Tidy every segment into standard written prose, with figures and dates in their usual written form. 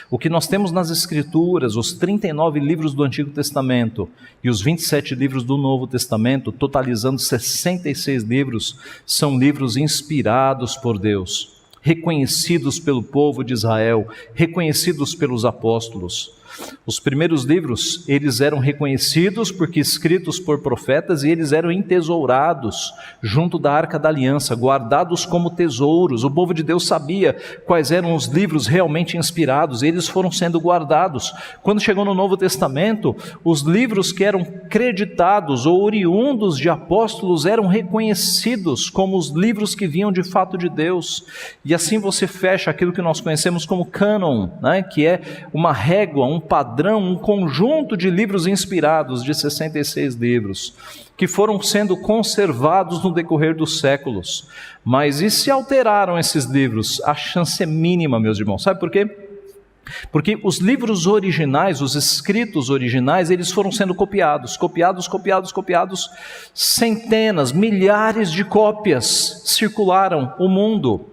O que nós temos nas Escrituras, os 39 livros do Antigo Testamento e os 27 livros do Novo Testamento, totalizando 66 livros, são livros inspirados por Deus, reconhecidos pelo povo de Israel, reconhecidos pelos apóstolos. Os primeiros livros, eles eram reconhecidos porque escritos por profetas, e eles eram entesourados junto da Arca da Aliança, guardados como tesouros. O povo de Deus sabia quais eram os livros realmente inspirados, e eles foram sendo guardados. Quando chegou no Novo Testamento, os livros que eram creditados ou oriundos de apóstolos eram reconhecidos como os livros que vinham de fato de Deus. E assim você fecha aquilo que nós conhecemos como cânon, né? Que é uma régua, um padrão, um conjunto de livros inspirados, de 66 livros, que foram sendo conservados no decorrer dos séculos. Mas e se alteraram esses livros? A chance é mínima, meus irmãos. Sabe por quê? Porque os livros originais, os escritos originais, eles foram sendo copiados, centenas, milhares de cópias circularam o mundo.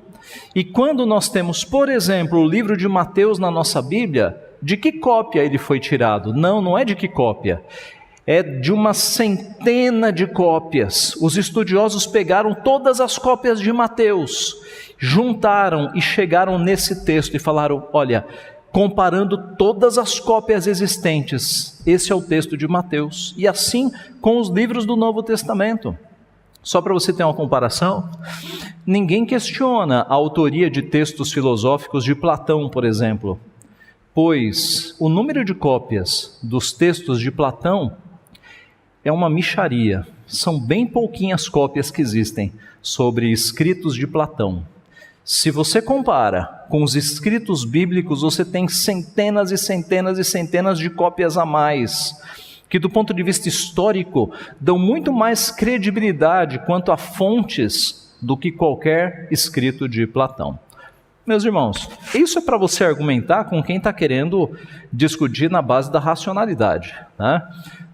E quando nós temos, por exemplo, o livro de Mateus na nossa Bíblia, de que cópia ele foi tirado? Não é de que cópia. É de uma centena de cópias. Os estudiosos pegaram todas as cópias de Mateus, juntaram e chegaram nesse texto e falaram: olha, comparando todas as cópias existentes, esse é o texto de Mateus. E assim com os livros do Novo Testamento. Só para você ter uma comparação, ninguém questiona a autoria de textos filosóficos de Platão, por exemplo, pois o número de cópias dos textos de Platão é uma mixaria. São bem pouquinhas cópias que existem sobre escritos de Platão. Se você compara com os escritos bíblicos, você tem centenas e centenas e centenas de cópias a mais, que do ponto de vista histórico dão muito mais credibilidade quanto a fontes do que qualquer escrito de Platão. Meus irmãos, isso é para você argumentar com quem está querendo discutir na base da racionalidade, né?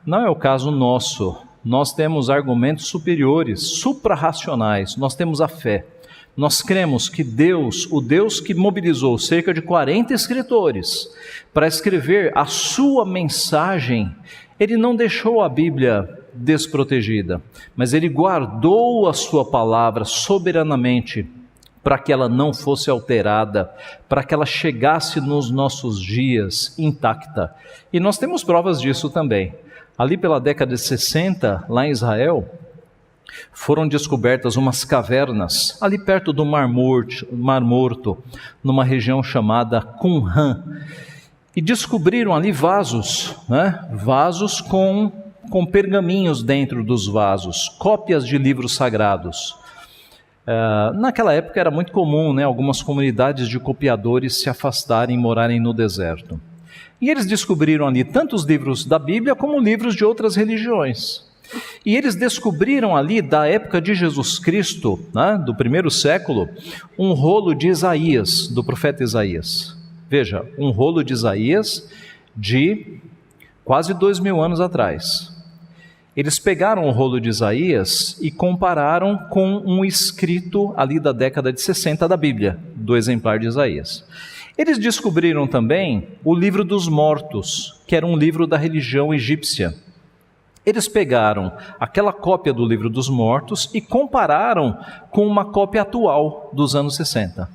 Não é o caso nosso. Nós temos argumentos superiores, suprarracionais. Nós temos a fé. Nós cremos que Deus, o Deus que mobilizou cerca de 40 escritores para escrever a sua mensagem, Ele não deixou a Bíblia desprotegida, mas Ele guardou a sua palavra soberanamente para que ela não fosse alterada, para que ela chegasse nos nossos dias intacta. E nós temos provas disso também. Ali pela década de 60, lá em Israel, foram descobertas umas cavernas, ali perto do Mar Morto, numa região chamada Qumran. E descobriram ali vasos, né? Vasos com pergaminhos dentro dos vasos, cópias de livros sagrados. Naquela época era muito comum, né, algumas comunidades de copiadores se afastarem e morarem no deserto. E eles descobriram ali tanto os livros da Bíblia como livros de outras religiões. E eles descobriram ali, da época de Jesus Cristo, né, do primeiro século, um rolo de Isaías, do profeta Isaías. Veja, um rolo de Isaías de quase 2000 anos atrás. Eles pegaram o rolo de Isaías e compararam com um escrito ali da década de 60 da Bíblia, do exemplar de Isaías. Eles descobriram também o livro dos mortos, que era um livro da religião egípcia. Eles pegaram aquela cópia do livro dos mortos e compararam com uma cópia atual dos anos 60.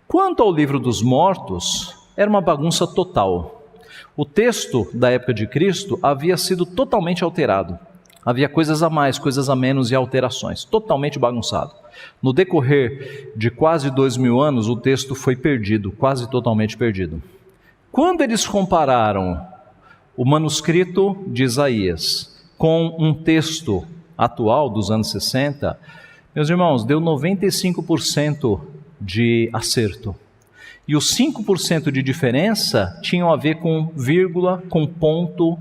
Quanto ao livro dos mortos, era uma bagunça total. O texto da época de Cristo havia sido totalmente alterado. Havia coisas a mais, coisas a menos e alterações, totalmente bagunçado. No decorrer de quase 2000 anos, o texto foi perdido, quase totalmente perdido. Quando eles compararam o manuscrito de Isaías com um texto atual dos anos 60, meus irmãos, deu 95% de acerto. E os 5% de diferença tinham a ver com vírgula, com ponto,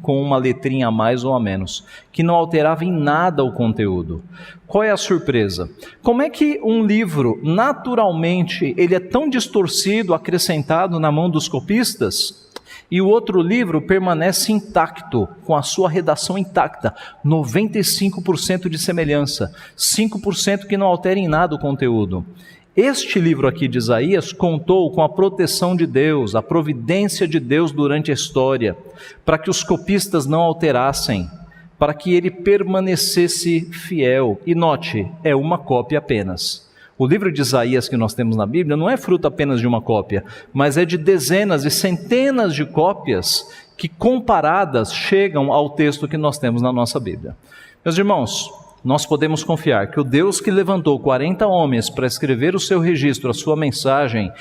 com uma letrinha a mais ou a menos, que não alterava em nada o conteúdo. Qual é a surpresa? Como é que um livro, naturalmente, ele é tão distorcido, acrescentado na mão dos copistas, e o outro livro permanece intacto, com a sua redação intacta, 95% de semelhança, 5% que não altera em nada o conteúdo? Este livro aqui de Isaías contou com a proteção de Deus, a providência de Deus durante a história, para que os copistas não alterassem, para que ele permanecesse fiel. E note, é uma cópia apenas. O livro de Isaías que nós temos na Bíblia não é fruto apenas de uma cópia, mas é de dezenas e centenas de cópias que, comparadas, chegam ao texto que nós temos na nossa Bíblia. Meus irmãos, nós podemos confiar que o Deus que levantou 40 homens para escrever o seu registro, a sua mensagem,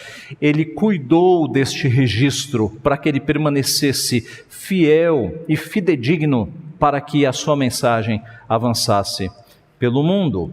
Ele cuidou deste registro para que ele permanecesse fiel e fidedigno para que a sua mensagem avançasse pelo mundo.